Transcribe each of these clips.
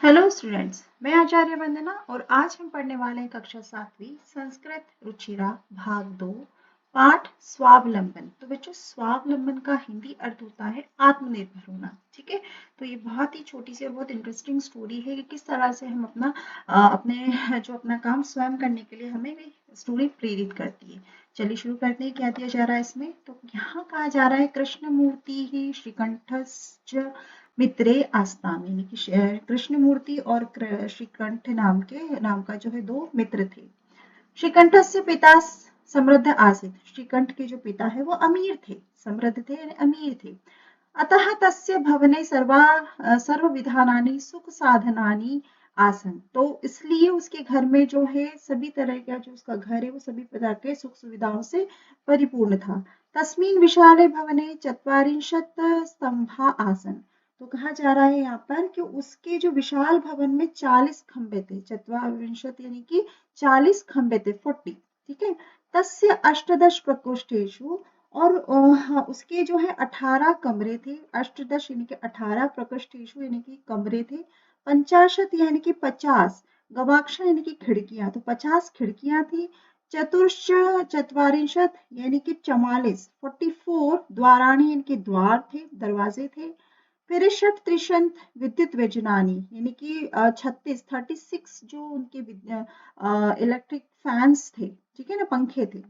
Hello students, मैं आचार्य वंदना और आज हम पढ़ने वाले हैं कक्षा 7वीं संस्कृत रुचिरा भाग 2 पाठ स्वावलंबन। तो बच्चों, स्वावलंबन का हिंदी अर्थ होता है आत्मनिर्भर होना। ठीक है, तो ये बहुत ही छोटी सी और बहुत इंटरेस्टिंग स्टोरी है कि किस तरह से हम अपना काम स्वयं करने के लिए हमें भी स्टोरी प्रेरित करती है। चलिए शुरू करते हैं। क्या दिया जा रहा है इसमें? तो यहाँ कहा जा रहा है कृष्णमूर्ति ही श्रीकंठस्य मित्रे आस्ताम, यानी कि कृष्ण मूर्ति और श्रीकंठ नाम का जो है दो मित्र थे। श्रीकंठ से पिता समृद्ध आसित, श्रीकंठ के जो पिता है वो अमीर थे, समृद्ध थे यानी अमीर थे। अतः तस्य भवने सर्व विधानानि सुख साधनानि आसन, तो इसलिए उसके घर में जो है सभी तरह का जो उसका घर है वो सभी प्रकार के सुख सुविधाओं से परिपूर्ण था। तस्मिन् विशाले भवने चत्वारिंशत् स्तंभा आसन, तो कहा जा रहा है यहाँ पर कि उसके जो विशाल भवन में 40 खंबे थे, चत्वारिंशत् यानी कि 40 खंबे थे, 40। ठीक है, तस्य अष्टदश प्रकोष्ठेषु, और उसके जो है 18 कमरे थे, अष्टदश यानी कि 18 प्रकोष्ठेषु यानी कि कमरे थे, पंचाशत यानी कि 50, गवाक्ष यानी कि खिड़कियां, तो 50 खिड़कियां थी, चतुर्श चत्वारिंशत यानी कि 44, 44 द्वाराणी यानी कि द्वार थे, दरवाजे थे, त्रिशत त्रिशंत विद्युत व्यजनानी यानी कि 36 36 जो उनके इलेक्ट्रिक फैंस थे, ठीक है ना, पंखे थे,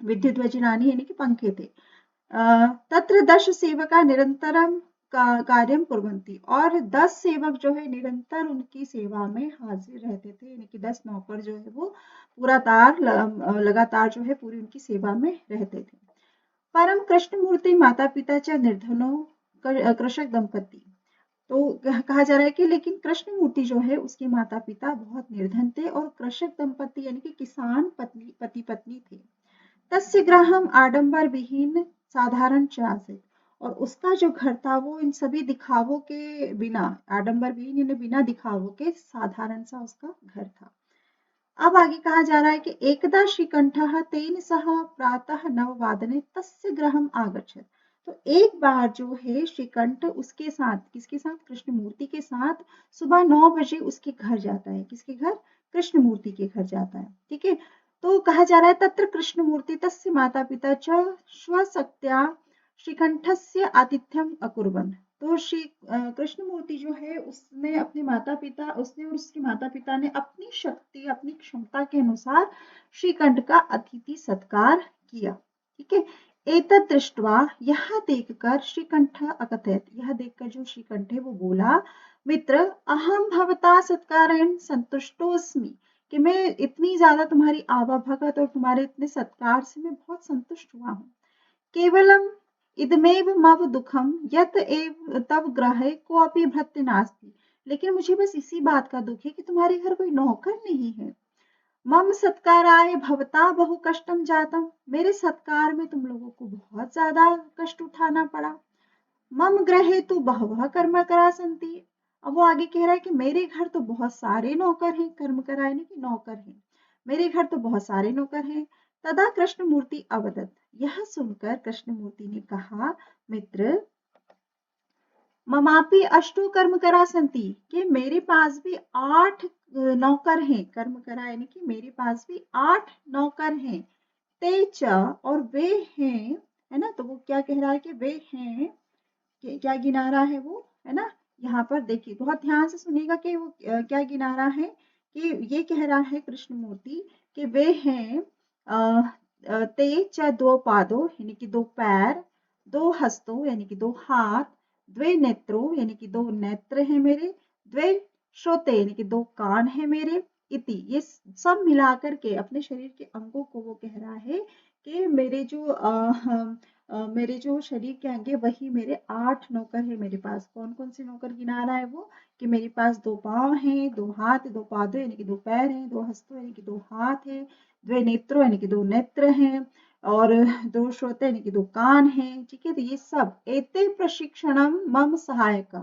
विद्युत व्यजनानी यानी कि पंखे थे। तत्र 10 सेवका निरंतरम कार्यम कुर्वन्ति, और 10 सेवक जो है निरंतर उनकी सेवा में हाजिर रहते थे, यानी कि 10 नौकर जो है वो लगातार जो है पूरी उनकी सेवा में रहते थे। परम कृष्णमूर्ति माता पिता च निर्धनो कृषक दंपति, तो कहा जा रहा है कि लेकिन कृष्णमूर्ति जो है उसके माता पिता बहुत निर्धन थे और कृषक दंपति यानी कि किसान पति पत्नी थे। तस्य गृहम आडंबर विहीन साधारण चासित, और उसका जो घर था वो इन सभी दिखावों के बिना, आडंबर विहीन यानी बिना दिखावों के, साधारण सा उसका घर था। अब आगे कहा जा रहा है कि एकदा श्रीकंठः तेन सह प्रातः 9 वादने तस्य गृहम् आगच्छत्, तो एक बार जो है श्रीकंठ उसके साथ, किसके साथ? कृष्णमूर्ति के साथ सुबह 9 बजे उसके घर जाता है। किसके घर? कृष्णमूर्ति के घर जाता है। ठीक है, तो कहा जा रहा है तत्र कृष्णमूर्ति तस्य माता पिता च स्वशक्त्या श्रीकंठस्य आतिथ्यम अकुर्वन्, तो श्री कृष्णमूर्ति जो है उसने अपने माता पिता, उसने और उसके माता पिता ने अपनी शक्ति, अपनी क्षमता के अनुसार श्रीकंठ का अतिथि सत्कार किया। ठीक है, एतत् दृष्ट्वा, यह देखकर श्रीकंठ अकथयत, यह देखकर जो श्रीकंठ है वो बोला, मित्र अहम भवता सत्कारेण संतुष्टोस्मि, कि मैं इतनी ज्यादा तुम्हारी आवाभगत और तुम्हारे इतने सत्कार से मैं बहुत संतुष्ट हुआ हूँ। केवलम इदमेव मव दुखम यत एव तव ग्रहे कोऽपि भृत्य नास्ति, लेकिन मुझे बस इसी बात का दुख है कि तुम्हारे घर कोई नौकर नहीं है। मम सत्काराय भवता बहु कष्टम जातम, मेरे सत्कार में तुम लोगों को बहुत ज्यादा कष्ट उठाना पड़ा। मम गृहे तो बहवः कर्मकरा सन्ति, अब वो आगे कह रहा है कि मेरे घर तो बहुत सारे नौकर हैं, कर्मकरा यानी कि नौकर हैं, मेरे घर तो बहुत सारे नौकर हैं। तदा कृष्णमूर्ति अवदत्, यह सुनकर कृष्णमूर्ति ने कहा, मित्र ममापि अष्टो कर्मकरा सन्ति, कि मेरे पास भी 8 नौकर हैं, कर्मकरा यानी कि मेरे पास भी 8 नौकर हैं। ते च, और वे हैं, है ना, तो वो क्या कह रहा है कि वे हैं, क्या गिना रहा है वो, है ना। यहाँ पर देखिए, बहुत ध्यान से सुनिएगा कि वो क्या गिना रहा है, कि ये कह रहा है कृष्णमूर्ति कि वे हैं ते च 2 पादों यानी कि 2 पैर, 2 हस्तों यानी कि 2 हाथ, द्वे नेत्रों यानी कि 2 नेत्र हैं मेरे, द्वे श्रोते यानी कि 2 कान हैं मेरे, इति, ये सब मिलाकर के अपने शरीर के अंगों को वो कह रहा है कि मेरे जो शरीर के अंग है वही मेरे 8 नौकर है मेरे पास। कौन कौन से नौकर गिना रहा है वो, कि मेरे पास 2 पाँव हैं, 2 हाथ, 2 पादों यानी कि 2 पैर हैं, 2 हस्तों यानी कि 2 हाथ हैं, द्वे नेत्रों यानी कि 2 नेत्र हैं, और 2 श्रोते यानी कि 2 कान हैं। ठीक है, तो ये सब एते प्रशिक्षणम मम सहायक,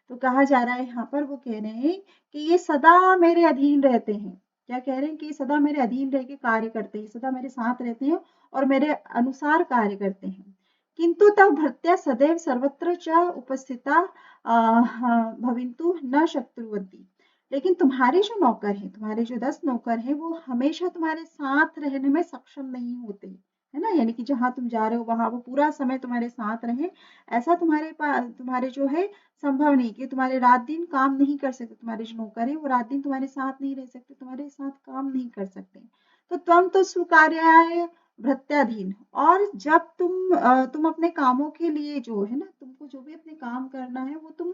तो कहा जा रहा है यहाँ पर, वो कह रहे हैं कि ये सदा मेरे अधीन रहते हैं। क्या कह रहे हैं? कि सदा मेरे अधीन रह के कार्य करते हैं, सदा मेरे साथ रहते हैं और मेरे अनुसार कार्य करते हैं। किंतु तव भृत्या सदैव सर्वत्र च उपस्थिता भविन्तु न शत्रुवती। लेकिन तुम्हारे जो नौकर हैं, तुम्हारे जो 10 नौकर हैं, वो हमेशा तुम्हारे साथ रहने में सक्षम नहीं होते, है ना? यानी कि जहाँ तुम जा रहे हो वहाँ वो पूरा समय तुम्हारे साथ रहें, ऐसा तुम्हारे जो है संभव नहीं कि तुम्हारे रात दिन काम नहीं कर सकते। तुम्हारे जो नौकर हैं वो रात दिन तुम्हारे साथ नहीं रह सकते, तुम्हारे साथ काम नहीं कर सकते। तो त्वं तो सुकार्याय भृत्याधीन। और जब तुम अपने कामों के लिए जो है ना, तुमको जो भी अपने काम करना है वो तुम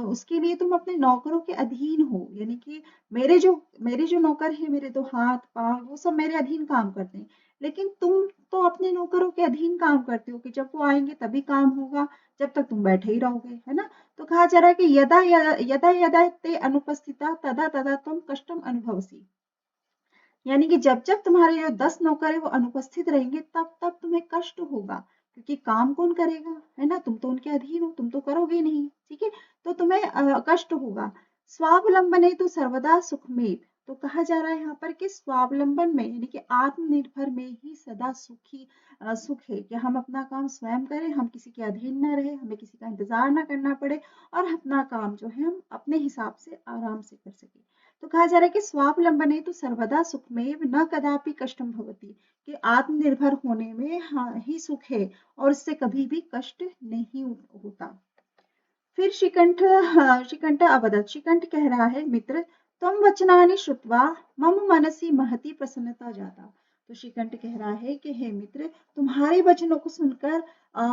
उसके लिए तुम अपने नौकरों के अधीन हो। यानी कि मेरे जो नौकर हैं, मेरे 2 हाथ पाँव वो सब मेरे अधीन काम करते हैं। लेकिन तुम तो अपने नौकरों के अधीन काम करते हो कि जब वो आएंगे तभी काम होगा, जब तक तुम बैठे ही रहोगे, है ना? तो कहा जा रहा है कि यदा यदा यदा ते अनुपस्थिता तदा तदा तुम कष्टम अनुभवसी। यानी कि जब-जब तुम्हारे जो 10 नौकर हैं वो अनुपस्थित रहेंगे, तब-तब तुम्हें कष्ट होगा, क्योंकि काम कौन करेगा, है ना? तुम तो उनके अधीन हो, तुम तो करोगे नहीं, ठीक है? तो तुम्हें कष्ट होगा। स्वावलंबने तो सर्वदा सुखमेव। तो कहा जा रहा है यहाँ पर कि स्वावलंबन में यानी कि आत्मनिर्भर में ही सदा सुख है कि हम अपना काम स्वयं करें, हम किसी के अधीन ना रहें, हमें किसी का इंतज़ार ना करना पड़े और अपना काम जो है हम अपने हिसाब से आराम से कर सकें। तो कहा जा रहा है कि स्वावलंबने तो सर्वदा सुखमेव न कदापि कष्टम भवति, कि आत्मनिर्भर होने में हाँ ही सुख है और इससे कभी भी कष्ट नहीं होता। फिर श्रीकंठ अवदत्। श्रीकंठ कह रहा है, मित्र त्वं वचनानि श्रुत्वा मम मनसि महती प्रसन्नता जाता। तो श्रीकंठ कह रहा है कि हे मित्र, तुम्हारे वचनों को सुनकर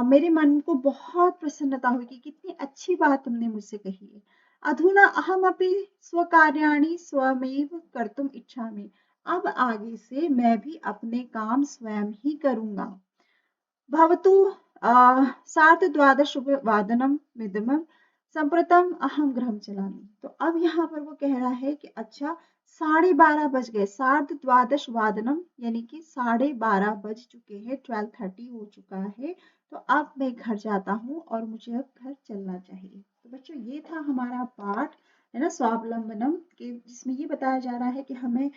मेरे मन को बहुत प्रसन्नता हुई कि कितनी अच्छी बात तुमने मुझसे कही है। अधुना अहमपि स्वकार्याणि स्वमेव कर्तुम इच्छामि। अब आगे से मैं भी अपने काम स्वयं ही करूंगा। भवतु सार्धद्वादशवादनं मिदं सम्प्रति अहं गृहं चलामि। तो अब यहाँ पर वो कह रहा है कि अच्छा 12:30 बज गए, सार्धद्वादशवादनम यानी कि 12:30 बज चुके हैं, 12:30 हो चुका है। तो अब मैं घर जाता हूँ और मुझे अब घर चलना चाहिए। तो बच्चों ये था हमारा पाठ, है ना, स्वावलंबनम के, जिसमें ये बताया जा रहा है कि हमें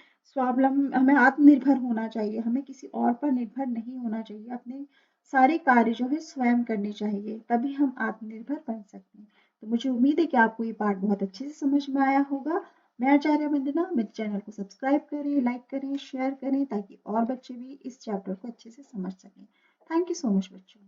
आत्मनिर्भर होना चाहिए, हमें किसी और पर निर्भर नहीं होना चाहिए, अपने सारे कार्य जो है स्वयं करने चाहिए, तभी हम आत्मनिर्भर बन सकते हैं। तो मुझे उम्मीद है कि आपको ये पाठ बहुत अच्छे से समझ में आया होगा। मैं आचार्य वंदना, मेरे चैनल को सब्सक्राइब करें, लाइक करें, शेयर करें ताकि और बच्चे भी इस चैप्टर को अच्छे से समझ सकें। थैंक यू सो मच बच्चों।